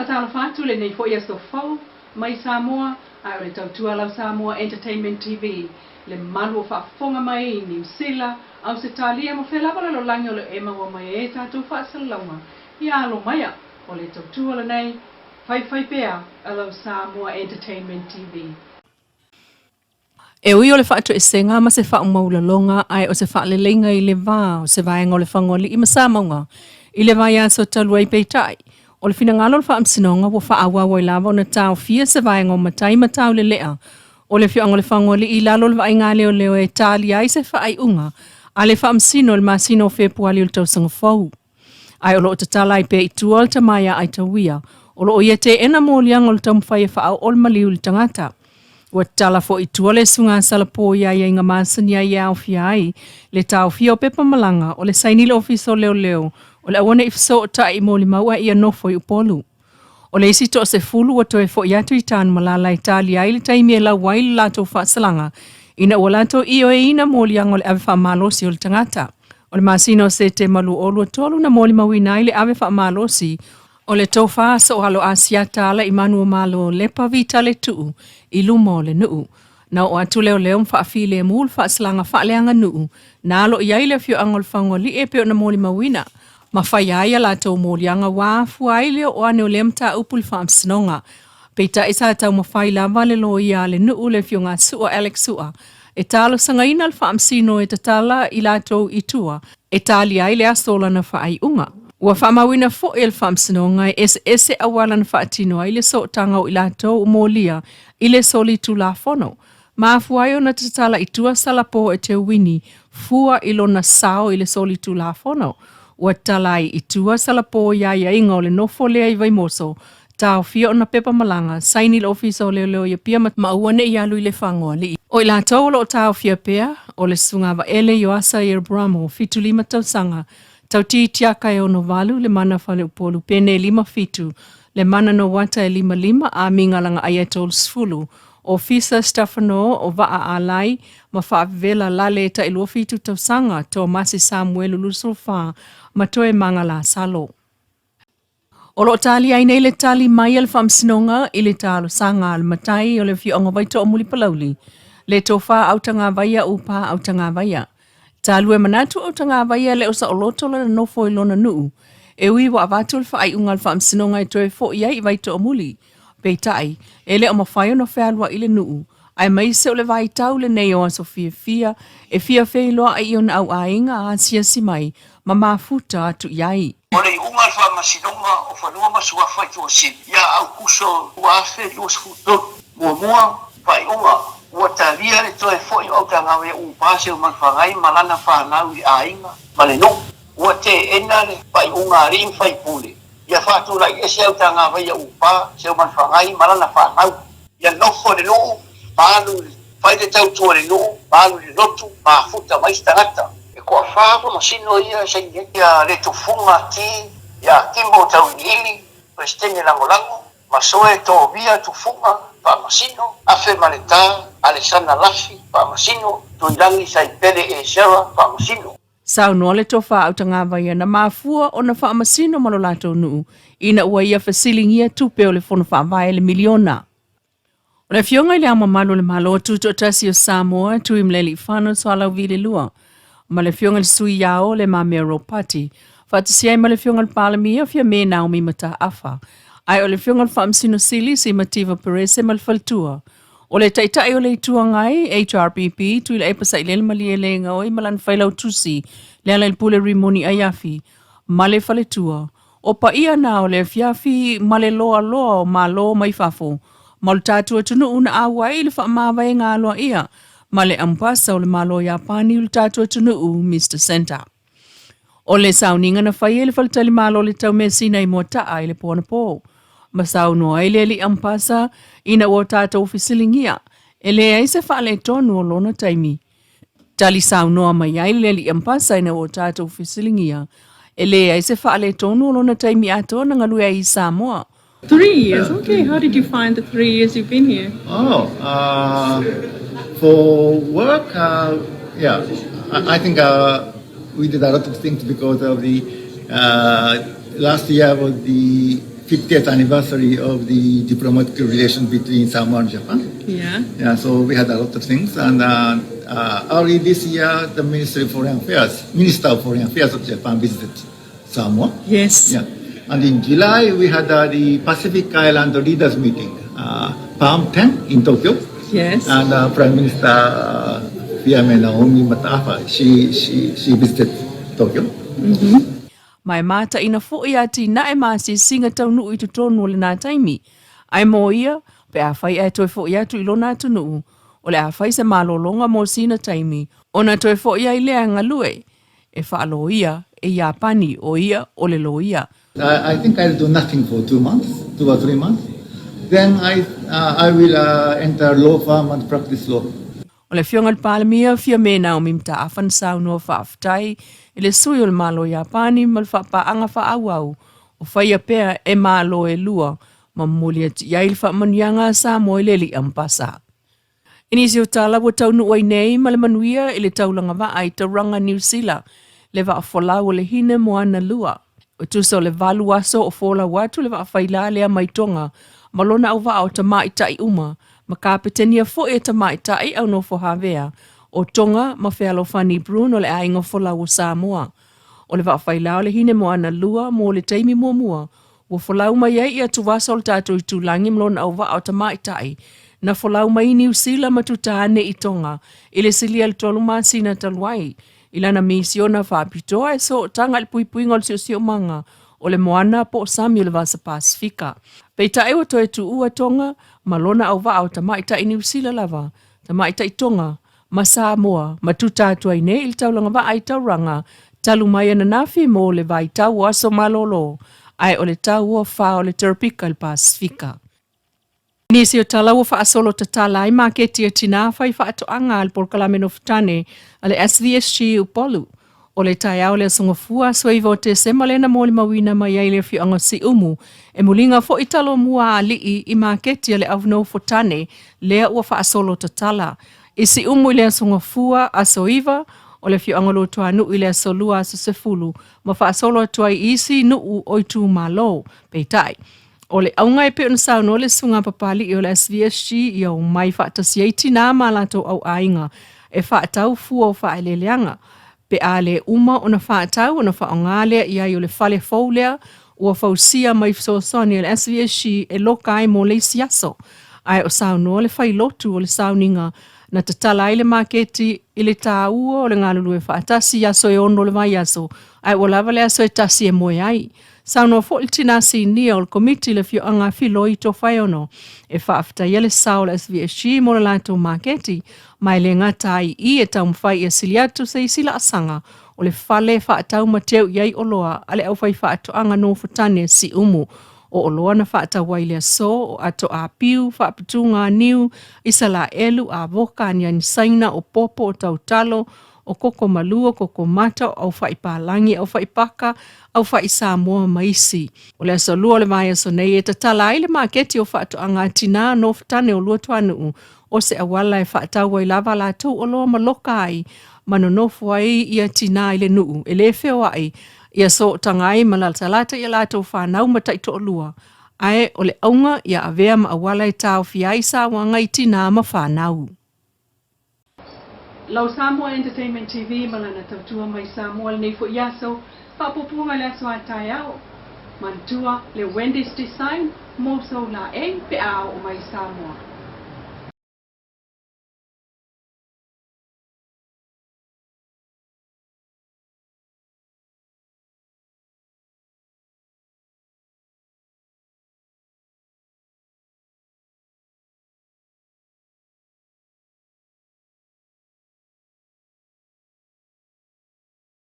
whakatala whātu le nei fo ia sto whau mai Samoa, ai o le tautua lau Samoa Entertainment TV, le malu o whaafonga mai New Zealand, au se talia mo whelapa lo langi o le ema wa mai e tātou whaasalaunga, i alo maia o le tautua le nei, whai pea a lau Samoa Entertainment TV. E ui o le whaatu e senga ma se whao maulalonga ai o se wha le lenga i le vā o se vaenga o le whangoli i masamaunga i le vai aso talua i peitai. O le fina ngalo le wha amsinonga wa wha awa wa lava o na tau fia se vaenga o matai matau le lea. O le fionga le whangoli i lalo le vai ngā leo leo e tali ai se wha ai unga a le wha amsino le masino o februari o le tausanga fau. Ai o lo o tatala i pe i tua le tamaya ai tawia. O lo o ia te ena mōliang o le tamwhai e wha au o le maliu le tangata. Wa tala fo i tua le sunga salapo ia ia inga masani ai au fia ai, le tau fia o pepa malanga o le sainile ofiso leo leo, o le awana ifso o tai moli maua ia nofo i upolu. O le isi to se fulu wa toe fo i atu i tānu malala i tali ai le taimi e lau wai le lato whaasalanga, ina ua lato i o e ina moli ang o le ave wha malosi o le tangata. O le masino se te malu olu a tolu na moli mawina ai le ave wha malosi, o le tofa so halo asiata ala imanu o malo lepa vita le tuu i lumo le nuu. Na o atu leo leo mfa afile mul fa slanga fa leanga nuu. Na alo iai le fio angol fango li e peo na moli mawina. Ma fa iai ala tau moli anga wafu ai leo o ane o lem ta upul fa amsinonga. Peita isa tau mawhai lava le lo ia le nuu le fio ngā sua Alex sua. E talo sanga ina le fa amsino e tatala i la tau itua. E tali ai le asola na fa ai unga. Ua whamawina fo e le whamsinonga e ese awala na whaatino ai le so tangau i lato o molia i le soli tu la fono. Maafu ai o na tatala i tua salapo e te wini fua i lona sao i le soli tu la fono. Ua talai i tua salapo ia ia inga o le nofo lea i vaimoso. Tau fia o na pepa malanga, saini le ofisa o leo leo ia pia mauane i alu i le whangoa li. O i lato o lo tau fia pea o le sungava ele i oasa i Bramo fitu lima tausanga. Tau tiaka e ono walu le mana whale upolu pene 5 fitu, le mana no wata e 5 a mingalanga ayatol sfulu, ofisa Stefano o waa alai, ma whaavela lale ta ilua fitu tausanga to masi Samuelu lusofa, ma toe mangala salo. O lo tali ai nei le tali mai al whamsinonga i le talo sanga al matai o le fionga waito o muli palauli, le tofa autanga vaya upa autanga vaya. Talue manatu o tanga vaia le osa o loto la nofo i lona nuu. E ui wa avatu le whaai ungal wha amsinonga i toe fo iai i vaito o muli. Peitai, e le o mawhaio no whealua i le nuu. Ai mai se o le vai tau le nei o aso fia, e fia fei loa ai on au ainga a sia si mai, ma mafuta atu iai. O le ungal wha masinonga o whanua masua whai tua sin. Ia au kuso uafe luas futon, mua, whai unga. Ua talia le toe fo'i o tangawe upase o manwhangai malana whanau i ainga malenu. Ua te ena le pai unga rin whai pule. Ia whatu lai ese au tangawe i upa se o manwhangai malana whanau. Ia nofo le nuu, malu whai te tau tua le nuu, malu le lotu, mafuta mais tangata. E kua whaafo masino ia se ia le tufunga ki, ia kimbo tau nili, prestene lango lango, masoe to via tufunga, pa masino, afe maleta, Alexandra Lafi, pa masino, tuilangi sai pele e sewa, pa masino. Sau noa le tofa au tangava ia na mafua o na wha masino malolato nuu, ina ua ia fasilingia tupe o le fono wha vai le miliona. O le fionga ile ama malo le malo tuto tasi o Samoa, tui mleli whano so alau vile lua. Ma le fionga le sui iao le mamero pati, whatasiai ma le fionga le palamia fia me Naomi mata afa. Ai o le fionga le whamsino sili si mativa perese mal faltua. O le taitai o le itua ngai, HRPP, tui le epasa i lele mali e le ngau i malan whailau tusi, le ala il pule rimoni ayafi, male faletua. O pa ia na o le fiafi male loa loa o ma loa mai fafo, malu tatua tunu una awa i le wha mawa e ngā loa ia, male ampasa o le malo Japani ul tatua tunu Mr. Center. O le sauninga na whai e le faltali malo le tau me sina i motaa i le pōna pō. Masau no ai le li ampasa ina o tātou fisilingia. E le ai se whaale tonu o lona taimi. Tali sau noa mai ai le li ampasa ina o tātou fisilingia. E le ai se whaale tonu o lona taimi ato na ngalue ai Samoa. 3 years, okay. How did you find the 3 years you've been here? For work, yeah, I think we did a lot of things because of the last year was the 50th anniversary of the diplomatic relation between Samoa and Japan. Yeah. Yeah, so we had a lot of things. And early this year, the Minister of Foreign Affairs of Japan visited Samoa. Yes. Yeah. And in July, we had the Pacific Island Leaders Meeting, Palm 10 in Tokyo. Yes. And Prime Minister Fiame Naomi Mataafa, she visited Tokyo. Mai mata ina fo ia ti na e masi singa tau nu i tutonu le nā taimi. Ai mo ia, pe a whai e toi fo ia tu ilona tunu. O le a whai se malolonga mo sina taimi. O na toi fo ia i lea ngalue. E whaalo ia, e ia pani o ia, o le lo ia. I think I'll do nothing for 2 or 3 months. Then I will enter law firm and practice law. O le fionga le palamia fia me na o mimta afan sau no whaafitai. I le sui o le malo Japani ma le whaapaanga whaauau. O whaia pea e malo e lua. Ma muli ati iai le whaamanianga sa mo i le li ampasa. Inisi o tala wa tau nuai nei ma le manuia i le taulanga waa i tauranga New Zealand. Le waa wholau o le hine mo ana lua. O tusa o le valu aso o whola watu le waa whaila lea maitonga. Malona au waa o tamai tai uma. Ma kapetenia fo e tamai tai au no fo havea. O tonga ma whealo Fanny Bruno le ainga wholau o Samoa. O le waa whaila o le hine mo ana lua mo le taimi mua mua. Wa wholau mai ei a tuwasa o le tātou i tūlangi malona au waa o tamai tai. Na wholau mai New Zealand matutane i tonga. I le silia le tolu masina taluai. Ilana misiona whapitoa e so tanga le pui ngol sio manga. O le moana po Samuel vasa Pasifika. Peita ewa toe tu ua tonga, malona au waa au tamaita i New Zealand lava. Tamaita i tonga, ma Samoa, ma tutatua i ne il taulanga waa ai tauranga. Talu mai ana nafi mo le vai tau aso malolo. Ai o le tau ua wha o le Terpika le Pasifika. Nisi o tala ua wha asolo tatala ai maketi a tina whai wha ato anga al porkalame no futane ale SVSG upolu. O le tai au le songofua swaiva te semalena mo le mawina mai ai le fianga si umu. E mulinga fo italo mua alii i maketi ale avno futane lea ua wha asolo tatala. I si umu le songofua asoiva o le fianga lo toa nu i le solua aso sefulu. Ma wha asolo atua i isi nu oitu malo peitai. O le aunga e pe ona sau no le sunga papali i o le SVSG i au mai whaatasi eiti nā malato au ainga e whaatau fua o whaeleleanga. Pe a le uma ona whaatau ona whaongalea i ai o le whale faulea ua fausia mai fsosoni o le SVSG e loka ai mo le siaso. Ai o sau no le whailotu o le sauninga na tatala i le maketi i le tāua o le ngalulu e whaatasi aso e ono le mai aso. Ai o lava le aso e tasi e moe ai. Sauno fo il tina si nia o le komiti le fio anga filo i to whaiono. E whaafta iele sao le SVSG mo le lato maketi. Mai le ngata ai i e tau mwhai e siliatu se i sila asanga. O le whale whaatau mateu iei oloa. Ale au whai whaato anga no futane si umu. O oloa na whaatau waile so o ato a piu, whaapatunga niu. Isa la elu a voka ni saina o popo o tau talo. O koko malua, koko mata, au whaipalangi, au whaipaka, au whaisamoa maisi. O le aso lua le mai aso nei e tatala ai le maketi o whaato anga tina no futane o lua tuanu. O se awala e whaatau wai lava la tau o loa maloka ai. Mano nofu ai ia tina i le nuu. E le feo ai. Ia so tangai malaltalata ia la tau whanau matai to o lua. Ai o le aunga ia avea ma awala e tau fiaisa wanga i tina ma whanau. Lau Samoa Entertainment TV malana tautua mai Samoa le nei fo iaso whaapopunga le aso atai au. Mantua le Wendy's Design mo so la e pe au o mai Samoa.